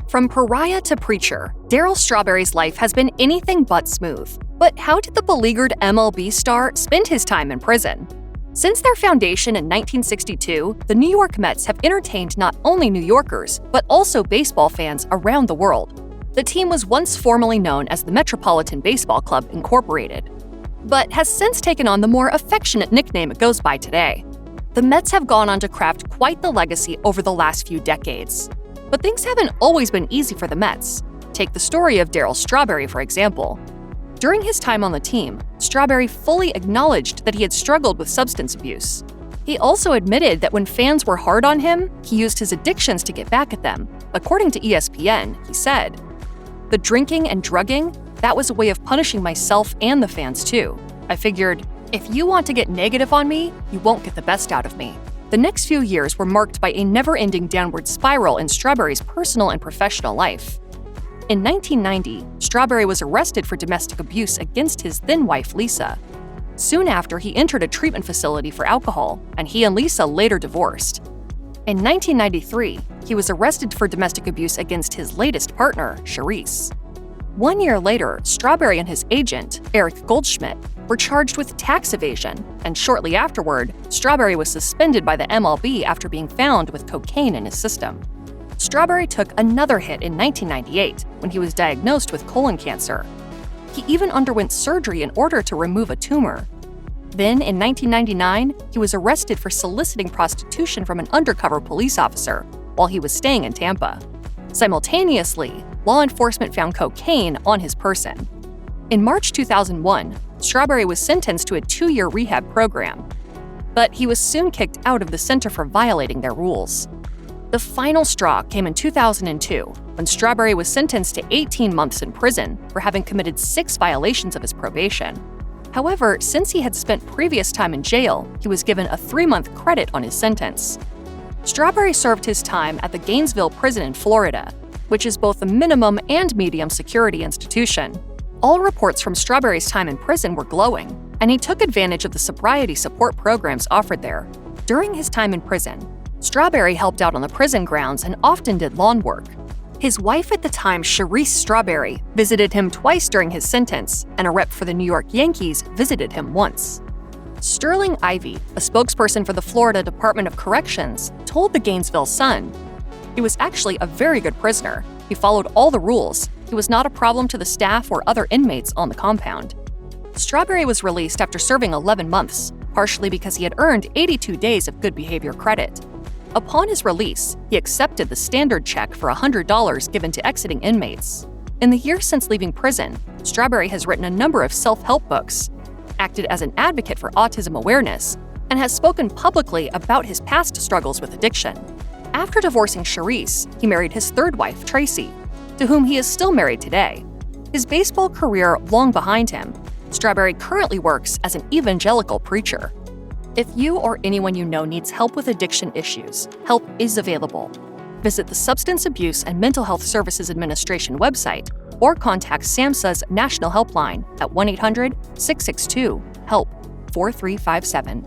From pariah to preacher, Darryl Strawberry's life has been anything but smooth. But how did the beleaguered MLB star spend his time in prison? Since their foundation in 1962, the New York Mets have entertained not only New Yorkers, but also baseball fans around the world. The team was once formally known as the Metropolitan Baseball Club Incorporated, but has since taken on the more affectionate nickname it goes by today. The Mets have gone on to craft quite the legacy over the last few decades. But things haven't always been easy for the Mets. Take the story of Darryl Strawberry, for example. During his time on the team, Strawberry fully acknowledged that he had struggled with substance abuse. He also admitted that when fans were hard on him, he used his addictions to get back at them. According to ESPN, he said, "The drinking and drugging, that was a way of punishing myself and the fans too. I figured, if you want to get negative on me, you won't get the best out of me." The next few years were marked by a never-ending downward spiral in Strawberry's personal and professional life. In 1990, Strawberry was arrested for domestic abuse against his then-wife Lisa. Soon after, he entered a treatment facility for alcohol, and he and Lisa later divorced. In 1993, he was arrested for domestic abuse against his latest partner, Charisse. 1 year later, Strawberry and his agent, Eric Goldschmidt, were charged with tax evasion, and shortly afterward, Strawberry was suspended by the MLB after being found with cocaine in his system. Strawberry took another hit in 1998 when he was diagnosed with colon cancer. He even underwent surgery in order to remove a tumor. Then, in 1999, he was arrested for soliciting prostitution from an undercover police officer while he was staying in Tampa. Simultaneously, law enforcement found cocaine on his person. In March 2001, Strawberry was sentenced to a 2-year rehab program, but he was soon kicked out of the center for violating their rules. The final straw came in 2002, when Strawberry was sentenced to 18 months in prison for having committed 6 violations of his probation. However, since he had spent previous time in jail, he was given a 3-month credit on his sentence. Strawberry served his time at the Gainesville prison in Florida, which is both a minimum and medium security institution. All reports from Strawberry's time in prison were glowing, and he took advantage of the sobriety support programs offered there. During his time in prison, Strawberry helped out on the prison grounds and often did lawn work. His wife at the time, Charisse Strawberry, visited him twice during his sentence, and a rep for the New York Yankees visited him once. Sterling Ivey, a spokesperson for the Florida Department of Corrections, told the Gainesville Sun, "He was actually a very good prisoner. He followed all the rules. He was not a problem to the staff or other inmates on the compound." Strawberry was released after serving 11 months, partially because he had earned 82 days of good behavior credit. Upon his release, he accepted the standard check for $100 given to exiting inmates. In the years since leaving prison, Strawberry has written a number of self-help books, acted as an advocate for autism awareness, and has spoken publicly about his past struggles with addiction. After divorcing Charisse, he married his third wife, Tracy, to whom he is still married today. His baseball career long behind him, Strawberry currently works as an evangelical preacher. If you or anyone you know needs help with addiction issues, help is available. Visit the Substance Abuse and Mental Health Services Administration website or contact SAMHSA's National Helpline at 1-800-662-HELP 4357.